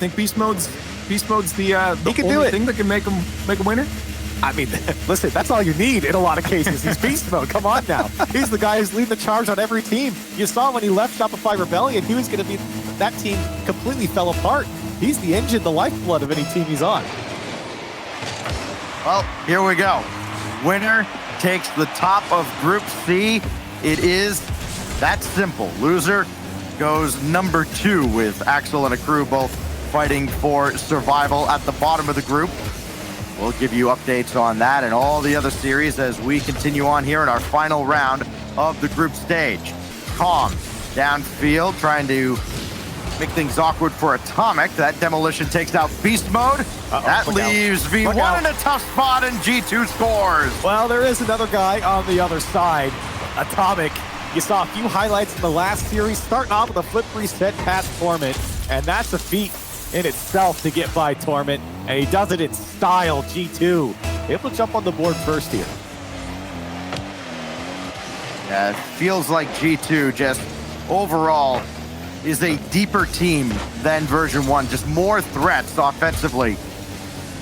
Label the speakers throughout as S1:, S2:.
S1: Think beast mode's the
S2: only
S1: thing that can make him a winner?
S2: I mean, listen, that's all you need in a lot of cases. He's beast mode. Come on now. He's the guy who's leading the charge on every team. You saw when he left Shopify Rebellion, he was going to be, that team completely fell apart. He's the engine, the lifeblood of any team he's on.
S3: Well, here we go. Winner takes the top of Group C. It is that simple. Loser goes number 2 with Axel and a crew both fighting for survival at the bottom of the group. We'll give you updates on that and all the other series as we continue on here in our final round of the group stage. Calm downfield, trying to make things awkward for Atomic. That demolition takes out beast mode. That leaves V1 in a tough spot, and G2 scores.
S2: Well, there is another guy on the other side. Atomic. You saw a few highlights in the last series, starting off with a flip reset past Torment, and that's a feat in itself to get by Torment, and he does it in style. G2 able to jump on the board first here.
S3: Yeah, it feels like G2 just overall is a deeper team than Version 1, just more threats offensively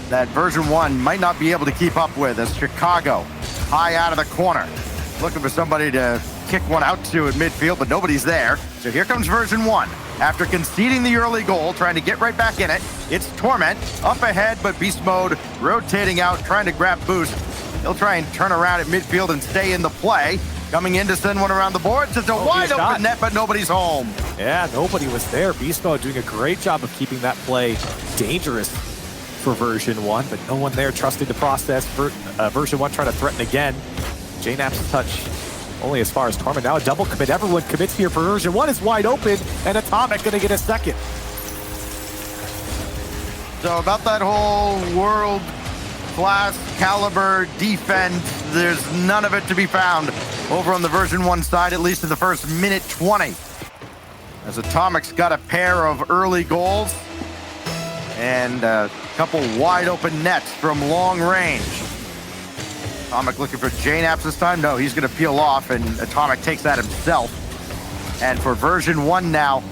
S3: that Version 1 might not be able to keep up with, as Chicago high out of the corner, looking for somebody to kick one out to at midfield, but nobody's there. So here comes Version 1. After conceding the early goal, trying to get right back in it, it's Torment up ahead, but beast mode rotating out, trying to grab boost. He'll try and turn around at midfield and stay in the play. Coming in to send one around the boards. It's a wide open net, but nobody's home.
S2: Yeah, nobody was there. Beast mode doing a great job of keeping that play dangerous for Version 1, but no one there trusting the process. Version 1 trying to threaten again. JNAP's touch only as far as Torment. Now a double commit. Everyone commits here for Version 1. Is wide open, and Atomic going to get a second.
S3: So about that whole world class caliber defense, there's none of it to be found over on the Version 1 side, at least in the first minute 20. As Atomic's got a pair of early goals and a couple wide open nets from long range. Atomic looking for JNAPs this time. No, he's going to peel off, and Atomic takes that himself. And for Version 1 now,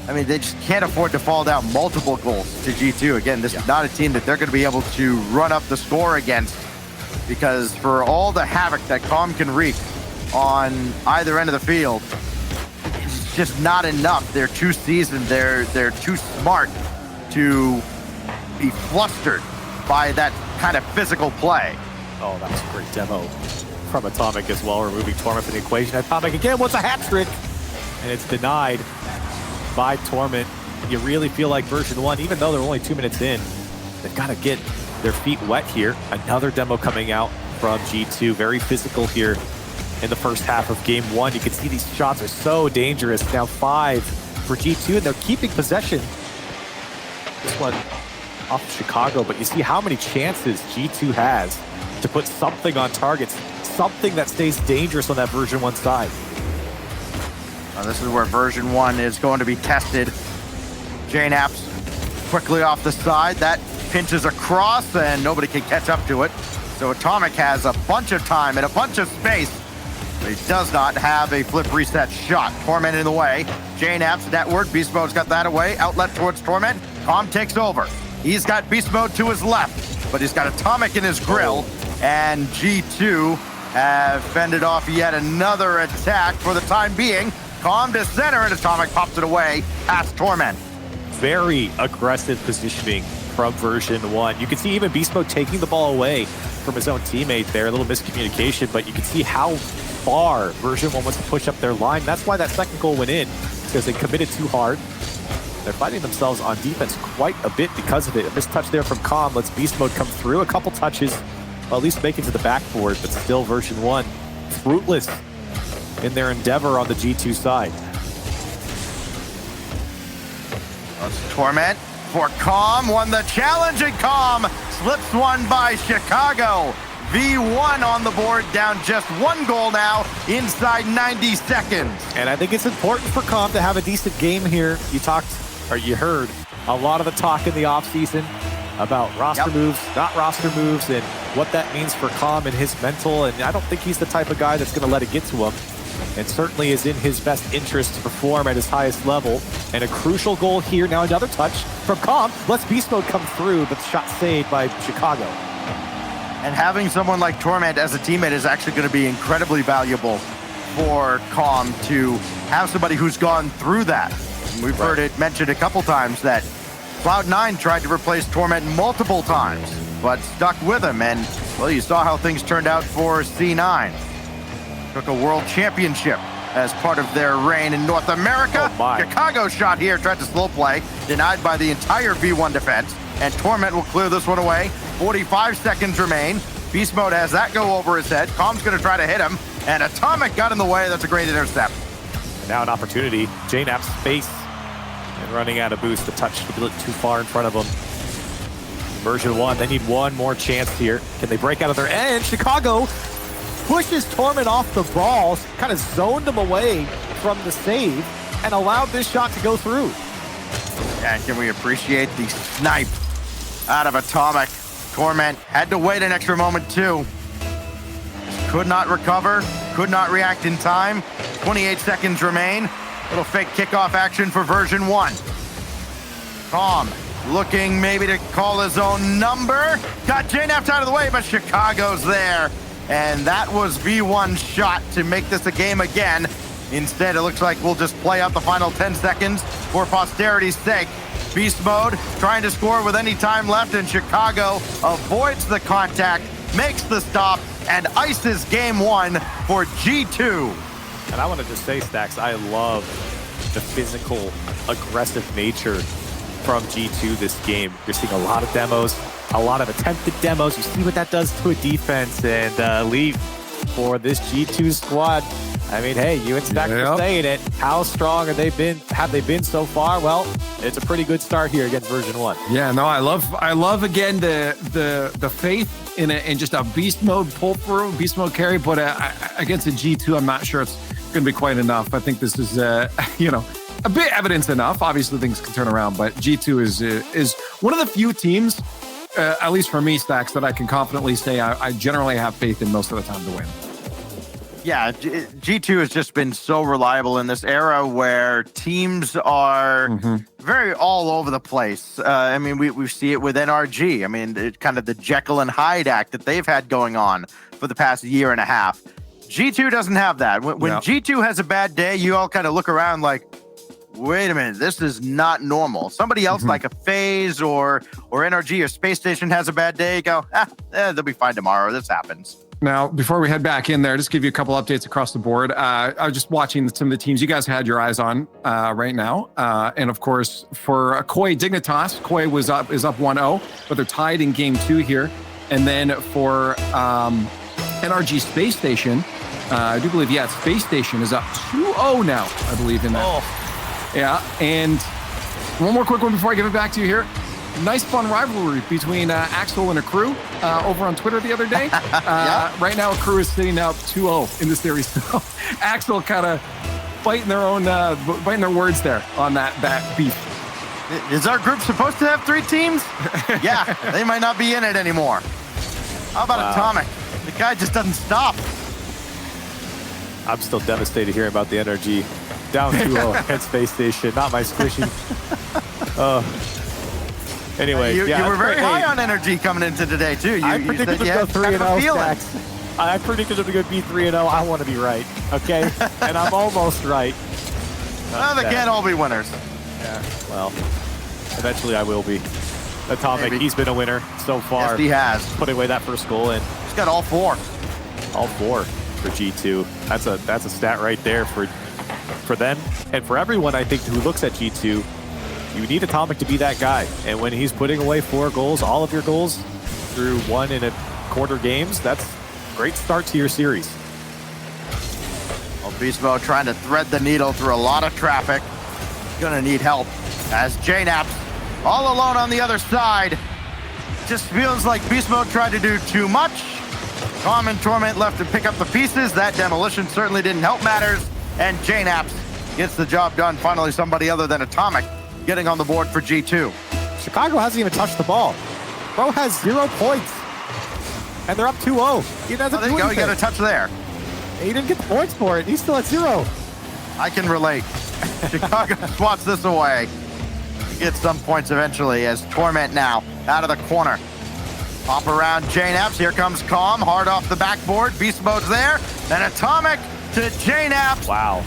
S3: I mean, they just can't afford to fall down multiple goals to G2. Again, this is not a team that they're going to be able to run up the score against, because for all the havoc that Calm can wreak on either end of the field, it's just not enough. They're too seasoned. They're too smart to be flustered by that kind of physical play.
S2: Oh, that was a great demo from Atomic as well, removing Torment from the equation. Atomic again wants a hat trick, and it's denied by Torment. You really feel like Version 1, even though they're only 2 minutes in, they've got to get their feet wet here. Another demo coming out from G2, very physical here in the first half of Game 1. You can see these shots are so dangerous. Now 5 for G2, and they're keeping possession. This one off Chicago, but you see how many chances G2 has to put something on targets, something that stays dangerous on that Version 1 side.
S3: This is where Version 1 is going to be tested. JNAPs quickly off the side. That pinches across, and nobody can catch up to it. So Atomic has a bunch of time and a bunch of space, but he does not have a flip reset shot. Torment in the way. JNAPs netward. Beast Mode's got that away. Outlet towards Torment. Calm takes over. He's got Beast Mode to his left, but he's got Atomic in his grill. And G2 have fended off yet another attack for the time being. Calm to center, and Atomic pops it away past Torment.
S2: Very aggressive positioning from Version 1. You can see even Beast Mode taking the ball away from his own teammate there. A little miscommunication, but you can see how far Version 1 wants to push up their line. That's why that second goal went in, because they committed too hard. They're finding themselves on defense quite a bit because of it. A missed touch there from Calm lets Beast Mode come through. A couple touches, well, at least make it to the backboard, but still Version 1 fruitless in their endeavor on the G2 side.
S3: That's Torment for Calm, won the challenge, and Calm slips one by Chicago. V1 on the board, down just 1 goal now, inside 90 seconds.
S2: And I think it's important for Calm to have a decent game here. You heard a lot of the talk in the offseason about roster moves, not roster moves, and what that means for Calm and his mental. And I don't think he's the type of guy that's going to let it get to him. and certainly is in his best interest to perform at his highest level. And a crucial goal here. Now another touch from Calm. Lets Beast Mode come through, but the shot saved by Chicago.
S3: And having someone like Torment as a teammate is actually going to be incredibly valuable for Calm to have somebody who's gone through that. And we've heard it mentioned a couple times that Cloud9 tried to replace Torment multiple times, but stuck with him. And, well, you saw how things turned out for C9. Took a World Championship as part of their reign in North America. Chicago shot here, tried to slow play, denied by the entire V1 defense. And Torment will clear this one away. 45 seconds remain. Beast Mode has that go over his head. Calm's going to try to hit him. And Atomic got in the way. That's a great intercept.
S2: Now an opportunity. JNAP's face. And running out of boost. The touch a little too far in front of him. Version1, they need one more chance here. Can they break out of their end? Chicago pushes Torment off the ball. Kind of zoned him away from the save. And allowed this shot to go through.
S3: And can we appreciate the snipe out of Atomic? Torment had to wait an extra moment too. Could not recover, could not react in time. 28 seconds remain. Little fake kickoff action for Version1. Calm looking maybe to call his own number. Got JNAP out of the way, but Chicago's there. And that was V1's shot to make this a game again. Instead, it looks like we'll just play out the final 10 seconds for posterity's sake. Beast Mode trying to score with any time left, and Chicago avoids the contact, makes the stop, and ices game one for G2.
S2: And I want to just say, Stacks, I love the physical, aggressive nature from G2 this game. You're seeing a lot of demos, a lot of attempted demos. You see what that does to a defense, and Leaf for this G2 squad. I mean, hey, you and Stack are saying it. How strong have they been so far? Well, it's a pretty good start here against Version1.
S1: Yeah, no, I love again the faith in just a beast mode pull through, beast mode carry. But against a G2, I'm not sure it's going to be quite enough. I think this is a bit evidence enough. Obviously, things can turn around, but G2 is one of the few teams, at least for me, Stacks, that I can confidently say I generally have faith in most of the time to win.
S3: Yeah, G2 has just been so reliable in this era where teams are very all over the place. I mean, we see it with NRG. I mean, it's kind of the Jekyll and Hyde act that they've had going on for the past year and a half. G2 doesn't have that. When G2 has a bad day, you all kind of look around like, wait a minute, this is not normal. Somebody else like a FaZe or NRG or Space Station has a bad day, you go, they'll be fine tomorrow. This happens.
S1: Now, before we head back in there, just give you a couple updates across the board. I was just watching some of the teams you guys had your eyes on right now. And of course, for Koi Dignitas, Koi is up 1-0, but they're tied in game 2 here. And then for NRG Space Station, I do believe, Space Station is up 2-0 now, I believe, in that. Oh. Yeah, and one more quick one before I give it back to you here. Nice fun rivalry between Axel and Accru over on Twitter the other day. Right now, Accru is sitting out 2-0 in the series. So Axel kind of biting their words there on that beef.
S3: Is our group supposed to have 3 teams? Yeah, they might not be in it anymore. How about Atomic? The guy just doesn't stop.
S2: I'm still devastated hearing about the energy. Down 2-0 against Space Station. Not my squishy. Anyway,
S3: you were very high on energy coming into today, too.
S2: I predicted them to go 3-0. I predicted them to go be 3-0. I want to be right, okay? And I'm almost right.
S3: Well, they can't all be winners.
S2: Yeah, well, eventually I will be. Atomic, he's been a winner so far.
S3: Yes, he has.
S2: Putting away that first goal, and
S3: he's got all 4.
S2: All 4 for G2. That's a stat right there for them and for everyone, I think, who looks at G2. You need Atomic to be that guy. And when he's putting away 4 goals, all of your goals through 1 1/4 games, that's a great start to your series.
S3: Well, Beast Mode trying to thread the needle through a lot of traffic. Gonna need help as JNAP all alone on the other side. Just feels like Beast Mode tried to do too much. Calm and Torment left to pick up the pieces. That demolition certainly didn't help matters. And JNAP gets the job done. Finally, somebody other than Atomic getting on the board for G2.
S2: Chicago hasn't even touched the ball. Bro has 0 points. And they're up 2-0. He doesn't
S3: there you go. You got a touch there.
S2: He didn't get the points for it. He's still at 0.
S3: I can relate. Chicago swats this away. Gets some points eventually as Torment now out of the corner. Hop around JNAPS. Here comes Calm. Hard off the backboard. Beast Mode's there. And Atomic to JNAPS.
S2: Wow.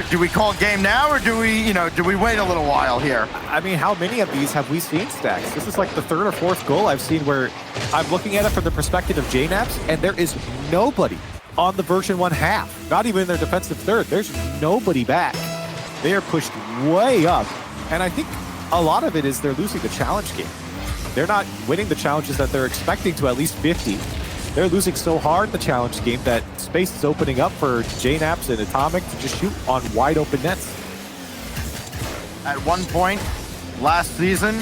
S3: Do we call game now, or do we wait a little while here?
S2: I mean, how many of these have we seen, Stacks? This is like the 3rd or 4th goal I've seen where I'm looking at it from the perspective of JNAPS, and there is nobody on the version 1 half. Not even in their defensive third. There's nobody back. They are pushed way up, and I think a lot of it is they're losing the challenge game. They're not winning the challenges that they're expecting to at least 50. They're losing so hard in the challenge game that space is opening up for JNAPS and Atomic to just shoot on wide open nets.
S3: At one point last season,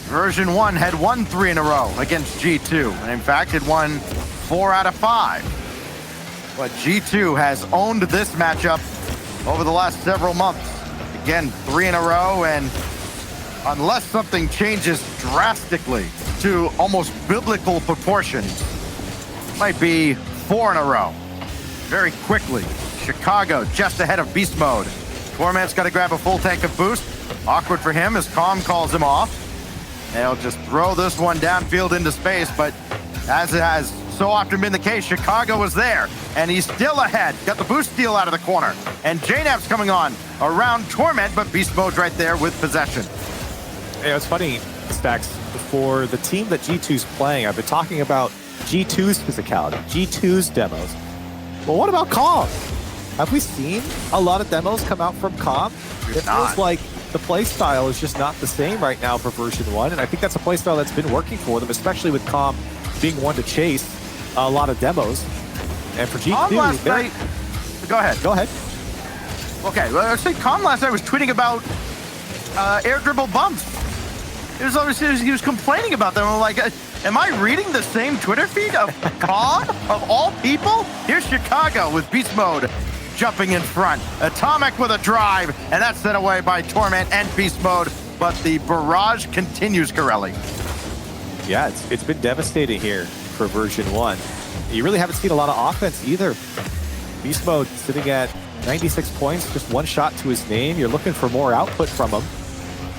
S3: version 1 had won 3 in a row against G2. And in fact, it won 4 out of 5. But G2 has owned this matchup over the last several months. Again, 3 in a row, and unless something changes drastically to almost biblical proportions, might be 4 in a row. Very quickly, Chicago just ahead of Beast Mode. Torment's got to grab a full tank of boost. Awkward for him as Calm calls him off. They'll just throw this one downfield into space, but as it has so often been the case, Chicago was there, and he's still ahead. Got the boost steal out of the corner, and JNAP's coming on around Torment, but Beast Mode's right there with possession.
S2: Yeah, it's funny, Stacks, for the team that G2's playing, I've been talking about G2's physicality, G2's demos. Well, what about Calm? Have we seen a lot of demos come out from Calm? It feels like the playstyle is just not the same right now for version 1, and I think that's a playstyle that's been working for them, especially with Calm being one to chase a lot of demos. And for G2,
S3: last night, go ahead.
S2: Go ahead.
S3: Okay, well, I say Calm last night was tweeting about air dribble bumps. He was complaining about them. I'm like, am I reading the same Twitter feed of Calm, of all people? Here's Chicago with Beast Mode jumping in front. Atomic with a drive, and that's sent away by Torment and Beast Mode. But the barrage continues, Corelli.
S2: Yeah, it's been devastating here for version 1. You really haven't seen a lot of offense either. Beast Mode sitting at 96 points, just 1 shot to his name. You're looking for more output from him.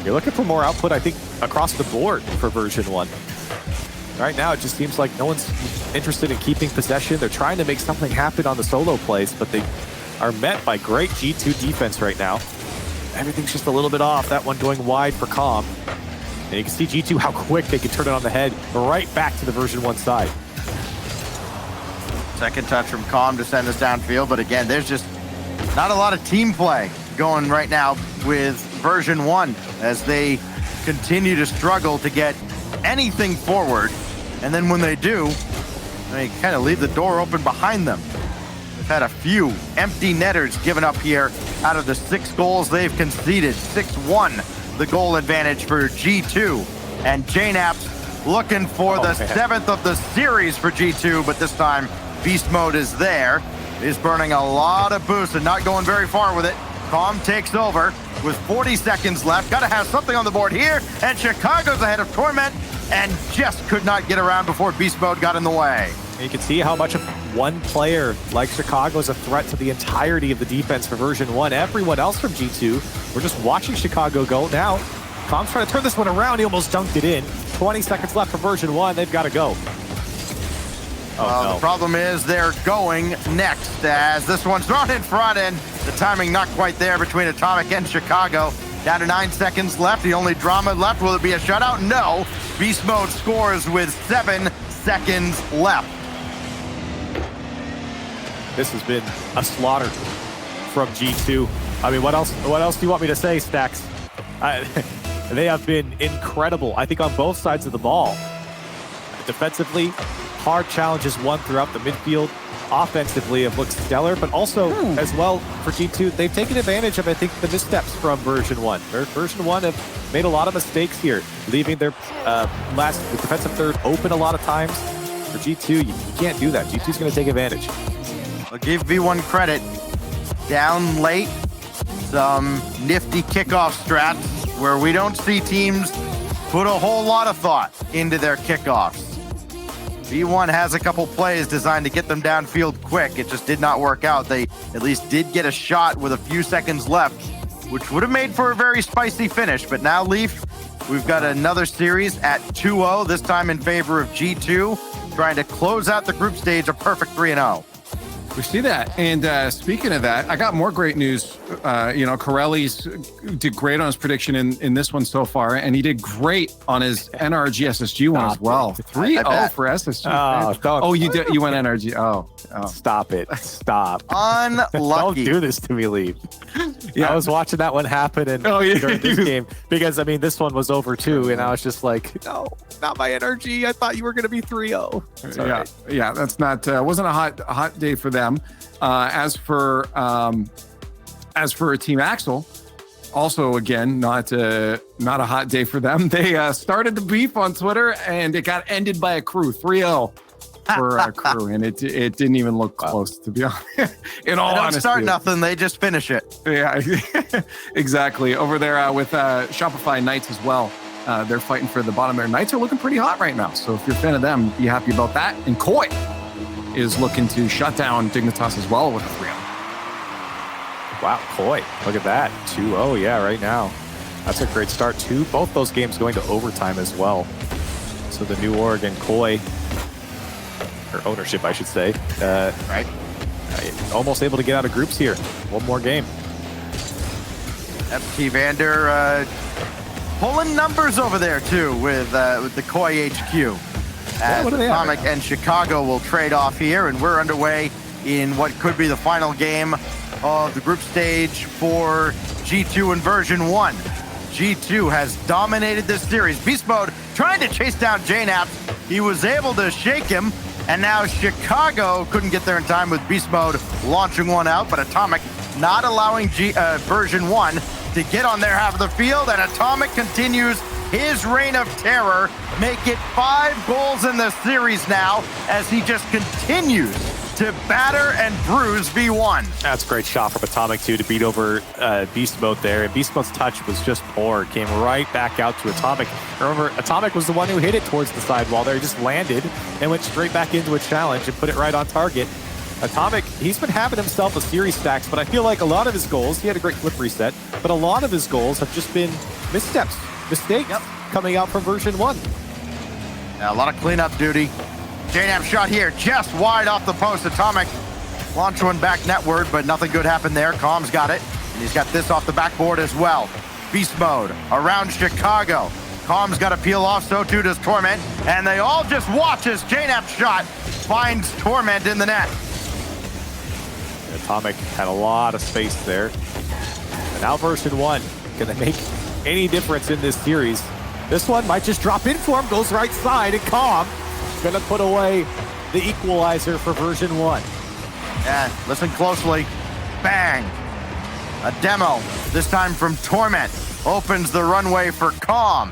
S2: You're looking for more output, I think, across the board for version 1. Right now, it just seems like no one's interested in keeping possession. They're trying to make something happen on the solo plays, but they are met by great G2 defense right now. Everything's just a little bit off. That one going wide for Calm. And you can see G2 how quick they can turn it on the head right back to the version 1 side.
S3: Second touch from Calm to send us downfield, but again, there's just not a lot of team play going right now with version 1 as they continue to struggle to get anything forward. And then when they do, they kind of leave the door open behind them. They've had a few empty netters given up here out of the 6 goals they've conceded. 6-1, the goal advantage for G2. And JNAP's looking for the 7th of the series for G2, but this time Beast Mode is there. He's burning a lot of boost and not going very far with it. Calm takes over with 40 seconds left. Got to have something on the board here, and Chicago's ahead of Torment and just could not get around before Beast Mode got in the way.
S2: And you can see how much of one player like Chicago is a threat to the entirety of the defense for version 1. Everyone else from G2, we're just watching Chicago go now. Calm's trying to turn this one around. He almost dunked it in. 20 seconds left for version 1. They've got to go.
S3: The problem is they're going next as this one's thrown in front, and the timing not quite there between Atomic and Chicago. Down to 9 seconds left. The only drama left. Will it be a shutout? No. Beast Mode scores with 7 seconds left.
S2: This has been a slaughter from G2. I mean, what else do you want me to say, Stacks? They have been incredible, I think, on both sides of the ball. Defensively, hard challenges won throughout the midfield. Offensively, have looked stellar, but also as well for G2, they've taken advantage of, I think, the missteps from version 1. Version 1 have made a lot of mistakes here, leaving their last defensive third open a lot of times. For G2, you can't do that. G2's going to take advantage.
S3: I'll give V1 credit. Down late, some nifty kickoff strats where we don't see teams put a whole lot of thought into their kickoffs. V1 has a couple plays designed to get them downfield quick. It just did not work out. They at least did get a shot with a few seconds left, which would have made for a very spicy finish. But now, Leaf, we've got another series at 2-0, this time in favor of G2, trying to close out the group stage a perfect 3-0.
S1: We see that. And speaking of that, I got more great news. Corelli's did great on his prediction in this one so far, and he did great on his NRG SSG one as well. 3-0 for SSG. Oh, you did. You went NRG. Oh.
S2: Stop it. Stop.
S3: Unlucky.
S2: Don't do this to me, Lee. Yeah, I was watching that one happen during this game because, I mean, this one was over too, and I was just like, no, not my NRG. I thought you were going to be 3-0.
S1: Yeah, that's not, wasn't a hot day for them. As for Team Axel, also again not a hot day for them. They started the beef on Twitter and it got ended by a crew 3-0 for Crew, and it didn't even look close, to be honest. In all honesty,
S3: they don't start nothing; they just finish it.
S1: Yeah, exactly. Over there with Shopify Knights as well. They're fighting for the bottom there. Knights are looking pretty hot right now, so if you're a fan of them, be happy about that. And Koi is looking to shut down Dignitas as well with a 3-0.
S2: Wow, Koi, look at that. 2-0, yeah, right now. That's a great start, too. Both those games going to overtime as well. So the New Oregon Koi, or ownership, I should say,
S3: right?
S2: Almost able to get out of groups here. One more game.
S3: FT Vander pulling numbers over there, too, with the Koi HQ. As Atomic and Chicago will trade off here, and we're underway in what could be the final game of the group stage for G2 and Version 1. G2 has dominated this series. Beast Mode trying to chase down JNaps. He was able to shake him, and now Chicago couldn't get there in time with Beast Mode launching one out, but Atomic not allowing Version 1 to get on their half of the field, and Atomic continues his reign of terror, make it 5 goals in the series now as he just continues to batter and bruise V1.
S2: That's a great shot from Atomic, too, to beat over Beast Mode there. And Beast Mode's touch was just poor. Came right back out to Atomic. Remember, Atomic was the one who hit it towards the sidewall there. He just landed and went straight back into a challenge and put it right on target. Atomic, he's been having himself a series stacks, but I feel like a lot of his goals, he had a great flip reset, but a lot of his goals have just been missteps, mistakes coming out from Version 1.
S3: Yeah, a lot of cleanup duty. JNAP shot here, just wide off the post. Atomic launch one back netward, but nothing good happened there. Calm's got it, and he's got this off the backboard as well. Beast Mode around Chicago. Calm's got to peel off, so too does Torment, and they all just watch as JNAP's shot finds Torment in the net.
S2: Atomic had a lot of space there. And now Version 1, can they make any difference in this series? This one might just drop in for him, goes right side, and Calm gonna put away the equalizer for Version 1.
S3: Yeah, listen closely. Bang! A demo, this time from Torment, opens the runway for Calm.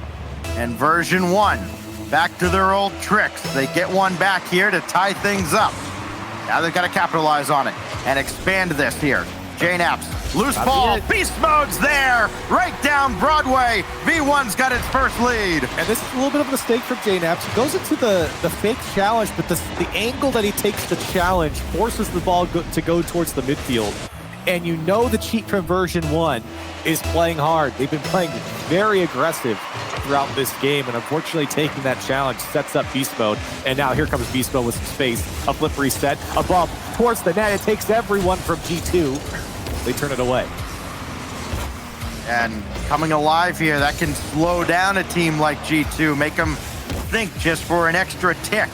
S3: And Version 1, back to their old tricks. They get one back here to tie things up. Now they've got to capitalize on it and expand this here. JNaps, loose ball, Beast Mode's there, right down Broadway. V1's got its first lead.
S2: And this is a little bit of a mistake from JNaps. He goes into the fake challenge, but the angle that he takes the challenge forces the ball to go towards the midfield. And you know the cheat from Version 1 is playing hard. They've been playing very aggressive throughout this game, and unfortunately taking that challenge sets up Beast Mode. And now here comes Beast Mode with some space. A flip reset, a bump towards the net. It takes everyone from G2. They turn it away.
S3: And coming alive here, that can slow down a team like G2, make them think just for an extra tick.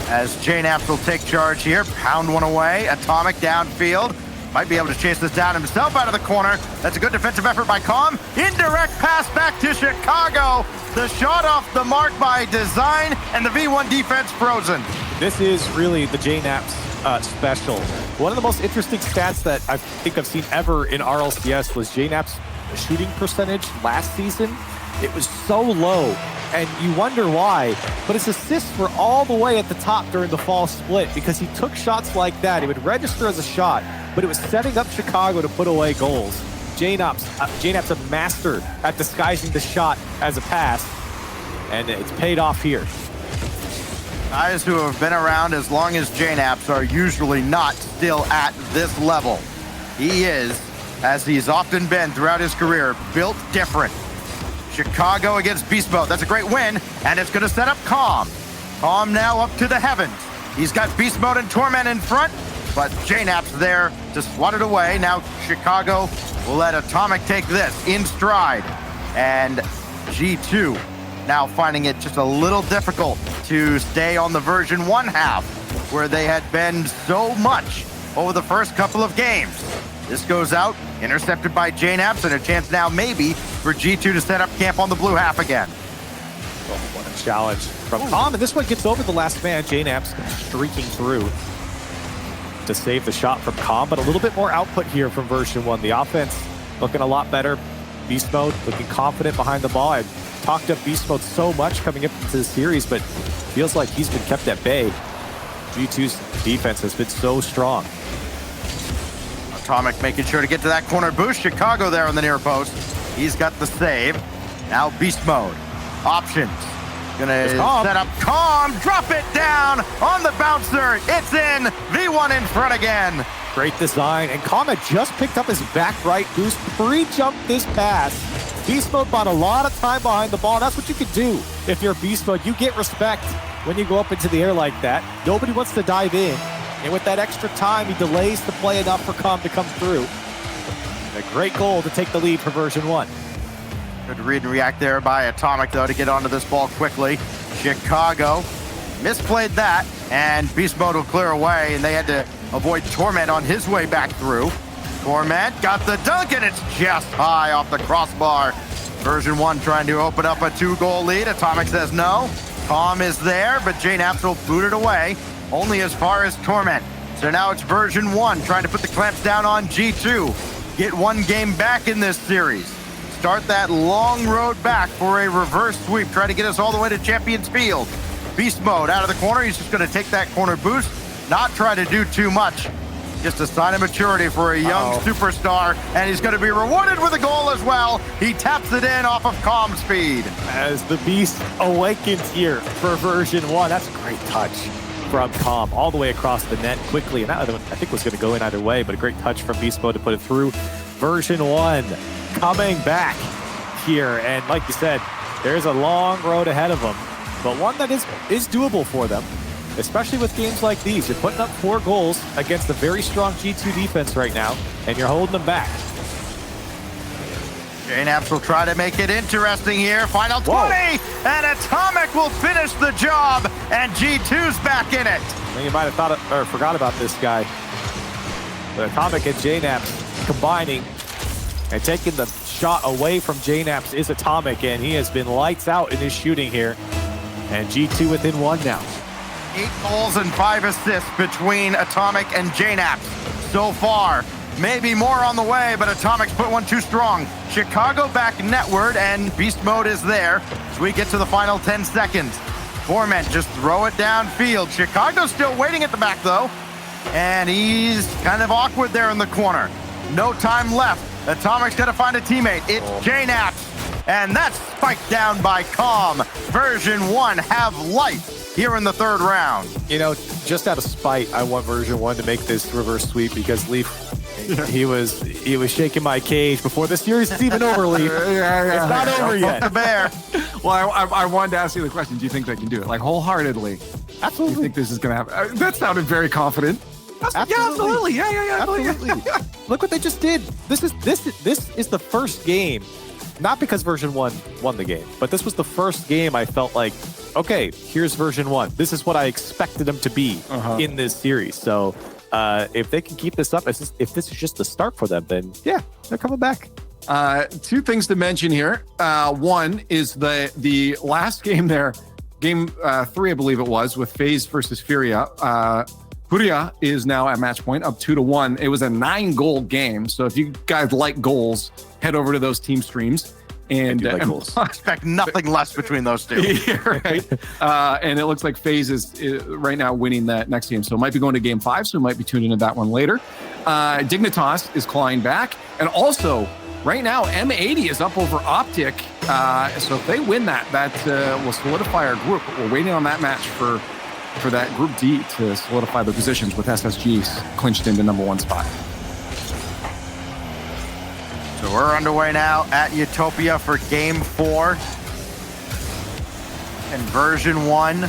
S3: As JNaps will take charge here, pound one away, Atomic downfield. Might be able to chase this down himself out of the corner. That's a good defensive effort by Calm. Indirect pass back to Chicago. The shot off the mark by design, and the V1 defense frozen.
S2: This is really the JNaps special. One of the most interesting stats that I think I've seen ever in RLCS was JNaps' shooting percentage last season. It was so low, and you wonder why, but his assists were all the way at the top during the fall split because he took shots like that. He would register as a shot, but it was setting up Chicago to put away goals. JNaps a master at disguising the shot as a pass, and it's paid off here.
S3: Guys who have been around as long as JNAPS are usually not still at this level. He is, as he's often been throughout his career, built different. Chicago against Beast Mode. That's a great win, and it's going to set up Calm. Calm now up to the heavens. He's got Beast Mode and Torment in front, but JNAP's there to swat it away. Now Chicago will let Atomic take this in stride. And G2 now finding it just a little difficult to stay on the version 1 half, where they had been so much over the first couple of games. This goes out, intercepted by JNAPS, and a chance now maybe for G2 to set up camp on the blue half again.
S2: Oh, what a challenge from Calm, and this one gets over the last man. JNAPS streaking through to save the shot from Calm, but a little bit more output here from version 1. The offense looking a lot better. Beast Mode looking confident behind the ball. I talked up Beast Mode so much coming up into the series, but feels like he's been kept at bay. G2's defense has been so strong.
S3: Atomic making sure to get to that corner boost. Chicago there on the near post. He's got the save. Now Beast Mode. Options. Gonna set up Calm. Drop it down on the bouncer. It's in. V1 in front again.
S2: Great design, and Calm had just picked up his back right boost, pre-jumped this pass. Beast Mode bought a lot of time behind the ball. That's what you can do if you're Beast Mode. You get respect when you go up into the air like that. Nobody wants to dive in. And with that extra time, he delays the play enough for Calm to come through. And a great goal to take the lead for version 1.
S3: Good read and react there by Atomic, though, to get onto this ball quickly. Chicago misplayed that, and Beast Mode will clear away, and they had to avoid Torment on his way back through. Torment got the dunk, and it's just high off the crossbar. Version 1 trying to open up a 2-goal lead. Atomic says no. Calm is there, but JNAPS will boot it away, only as far as Torment. So now it's version 1 trying to put the clamps down on G2. Get one game back in this series. Start that long road back for a reverse sweep. Try to get us all the way to Champions Field. Beast Mode out of the corner. He's just going to take that corner boost, not try to do too much. Just a sign of maturity for a young superstar, and he's going to be rewarded with a goal as well. He taps it in off of Calm speed.
S2: As the Beast awakens here for version 1. That's a great touch from Calm all the way across the net quickly, and that I think was going to go in either way, but a great touch from Beast Mode to put it through. Version 1 coming back here, and like you said, there's a long road ahead of them, but one that is doable for them, especially with games like these. You're putting up 4 goals against a very strong G2 defense right now, and you're holding them back.
S3: JNAPS will try to make it interesting here. Final 20, and Atomic will finish the job, and G2's back in it.
S2: I think you might have thought or forgot about this guy. But Atomic and JNAPS combining and taking the shot away from JNAPS is Atomic, and he has been lights out in his shooting here. And G2 within 1 now.
S3: 8 goals and 5 assists between Atomic and JNAPS so far. Maybe more on the way, but Atomic's put one too strong. Chicago back netward, and Beast Mode is there as we get to the final 10 seconds. Torment just throw it downfield. Chicago's still waiting at the back, though, and he's kind of awkward there in the corner. No time left. Atomic's got to find a teammate. It's JNAPS, and that's spiked down by Calm. Version 1 have life here in the 3rd round.
S2: You know, just out of spite, I want version 1 to make this reverse sweep because Leaf, he was shaking my cage before the series is even over, Leaf. It's not over yet.
S3: The bear.
S1: Well, I wanted to ask you the question. Do you think they can do it? Like, wholeheartedly.
S2: Absolutely.
S1: Do you think this is going to happen? That sounded very confident.
S2: Absolutely.
S1: Yeah,
S2: absolutely. Look what they just did. This is the first game, not because version 1 won the game, but this was the first game I felt like, okay, here's version 1. This is what I expected them to be in this series. So if they can keep this up, if this is just the start for them, then yeah, they're coming back.
S1: 2 things to mention here. One is the last game there, game 3, I believe it was, with FaZe versus Furia. Furia is now at match point, up 2-1. It was a 9-goal game. So if you guys like goals, head over to those team streams. And
S3: expect nothing less between those two.
S1: Yeah, right. And it looks like FaZe is right now winning that next game. So it might be going to game 5. So we might be tuning into that one later. Dignitas is clawing back. And also, right now, M80 is up over Optic. So if they win that will solidify our group. But we're waiting on that match for for that Group D to solidify their positions with SSGs clinched into #1 spot.
S3: So we're underway now at Utopia for Game 4. And Version1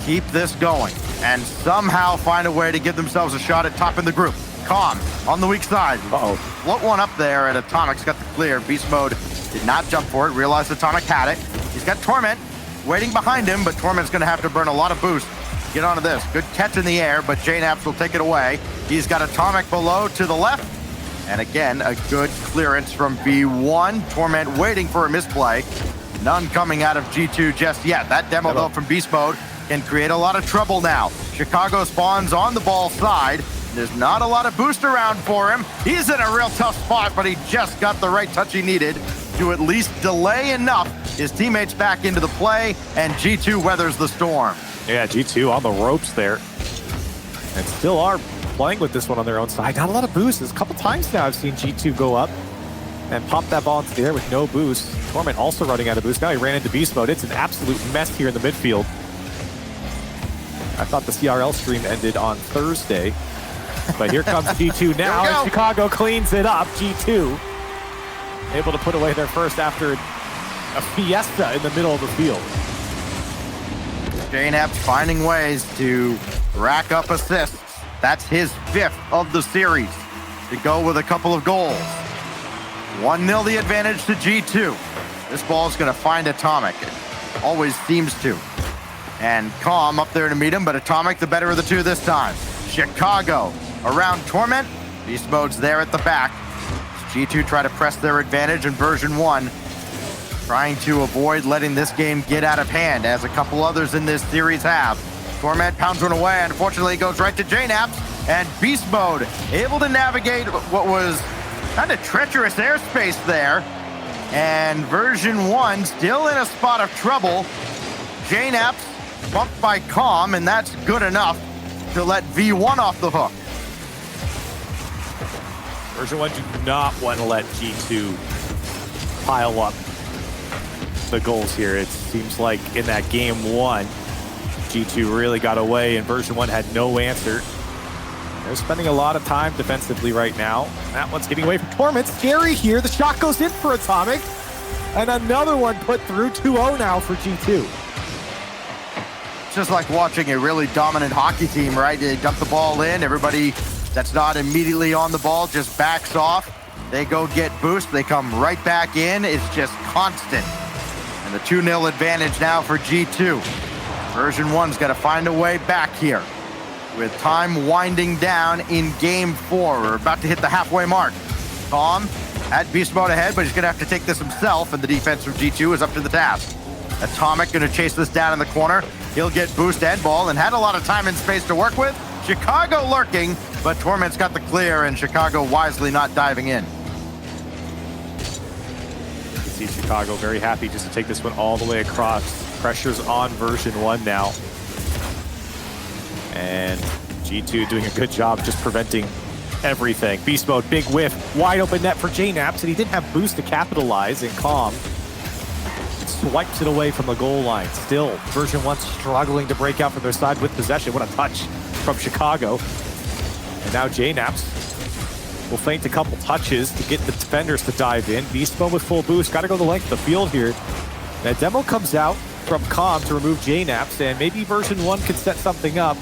S3: keep this going and somehow find a way to give themselves a shot at topping the group. Calm on the weak side. Float one up there, and Atomic's got the clear. Beast Mode did not jump for it, realized Atomic had it. He's got Torment waiting behind him, but Torment's going to have to burn a lot of boost to get onto this. Good catch in the air, but JNaps will take it away. He's got Atomic below to the left. And again, a good clearance from V1. Torment waiting for a misplay. None coming out of G2 just yet. That demo, though, from Beast Mode can create a lot of trouble now. Chicago spawns on the ball side. There's not a lot of boost around for him. He's in a real tough spot, but he just got the right touch he needed to at least delay enough his teammates back into the play, and G2 weathers the storm.
S2: Yeah, G2 on the ropes there. And still are playing with this one on their own side. Not a lot of boost. There's a couple times now I've seen G2 go up and pop that ball into the air with no boost. Torment also running out of boost. Now he ran into Beast Mode. It's an absolute mess here in the midfield. I thought the CRL stream ended on Thursday, but here comes G2 now, and Chicago cleans it up. G2 able to put away their first after a fiesta in the middle of the field.
S3: JNaps finding ways to rack up assists. That's his 5th of the series to go with a couple of goals. 1-0 the advantage to G2. This ball is going to find Atomic. It always seems to. And Calm up there to meet him, but Atomic the better of the two this time. Chicago around Torment. Beast Mode's there at the back. G2 try to press their advantage, and Version1 trying to avoid letting this game get out of hand, as a couple others in this series have. Torment pounds one away, and unfortunately goes right to JNaps, and Beast Mode able to navigate what was kind of treacherous airspace there. And Version1 still in a spot of trouble. JNaps bumped by Calm, and that's good enough to let V1 off the hook.
S2: Version1 do not want to let G2 pile up the goals here. It seems like in that game 1, G2 really got away, and Version1 had no answer. They're spending a lot of time defensively right now. That one's getting away from Torment. Scary here. The shot goes in for Atomic, and another one put through. 2-0 now for G2.
S3: It's just like watching a really dominant hockey team, right? They dump the ball in. Everybody that's not immediately on the ball just backs off. They go get boost. They come right back in. It's just constant. And the 2-0 advantage now for G2. Version1's got to find a way back here. With time winding down in Game 4. We're about to hit the halfway mark. Calm at Beast Mode ahead, but he's going to have to take this himself, and the defense from G2 is up to the task. Atomic going to chase this down in the corner. He'll get boost and ball, and had a lot of time and space to work with. Chicago lurking, but Torment's got the clear, and Chicago wisely not diving in.
S2: You can see Chicago very happy just to take this one all the way across. Pressure's on Version1 now. And G2 doing a good job just preventing everything. Beast Mode, big whiff, wide open net for JNaps, and he didn't have boost to capitalize, and Calm swipes it away from the goal line. Still, Version1 struggling to break out from their side with possession. What a touch from Chicago. And now JNaps will feint a couple touches to get the defenders to dive in. Beast Mode with full boost, gotta go the length of the field here. That demo comes out from Calm to remove JNaps, and maybe Version1 can set something up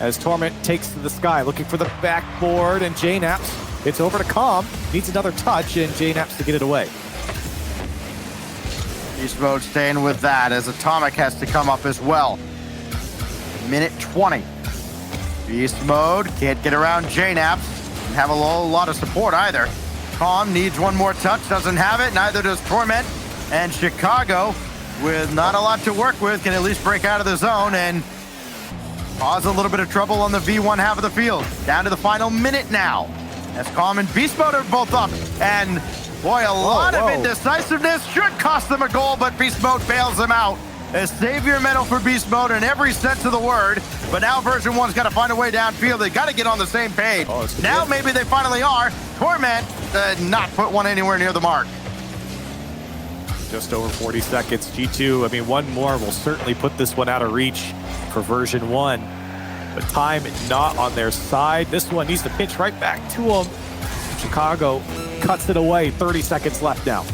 S2: as Torment takes to the sky, looking for the backboard, and JNaps, it's over to Calm, needs another touch, and JNaps to get it away.
S3: Beast Mode staying with that as Atomic has to come up as well. Minute 20. Beast Mode can't get around JNaps and have a lot of support either. Calm needs one more touch, doesn't have it, neither does Torment. And Chicago, with not a lot to work with, can at least break out of the zone and cause a little bit of trouble on the V1 half of the field. Down to the final minute now, as Calm and Beast Mode are both up. And boy, a lot of indecisiveness should cost them a goal, but Beast Mode bails them out. A savior medal for Beast Mode in every sense of the word. But now Version1's got to find a way downfield. They got to get on the same page. Now maybe they finally are. Torment not put one anywhere near the mark.
S2: Just over 40 seconds. G2, I mean, one more will certainly put this one out of reach. for version 1. But time not on their side. This one needs to pitch right back to them. Chicago cuts it away. 30 seconds left now.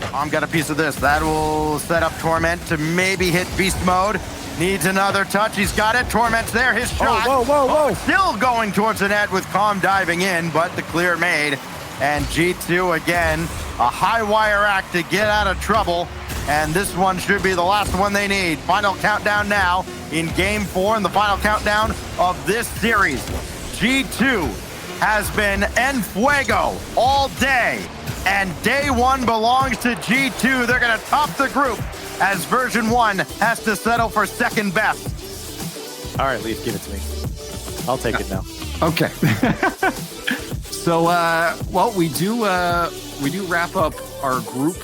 S3: Tom got a piece of this. That will set up Torment to maybe hit beast mode. Needs another touch. He's got it. Torment's there. His shot.
S2: Whoa.
S3: Still going towards the net with Calm diving in, but the clear made. And G2 again, a high wire act to get out of trouble. And this one should be the last one they need. Final countdown now in game 4 and the final countdown of this series. G2 has been en fuego all day. And day 1 belongs to G2. They're going to top the group as version 1 has to settle for second best.
S2: All right, Leaf, give it to me. I'll take it now.
S1: Okay. So, well, we do wrap up our group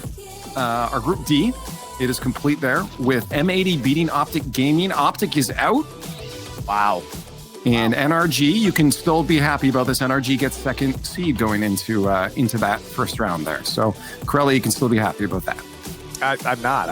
S1: D. It is complete there with M80 beating Optic Gaming. Optic is out.
S3: Wow.
S1: And NRG, you can still be happy about this. NRG gets second seed going into that first round there. So, Corelli, you can still be happy about that.
S2: I'm not.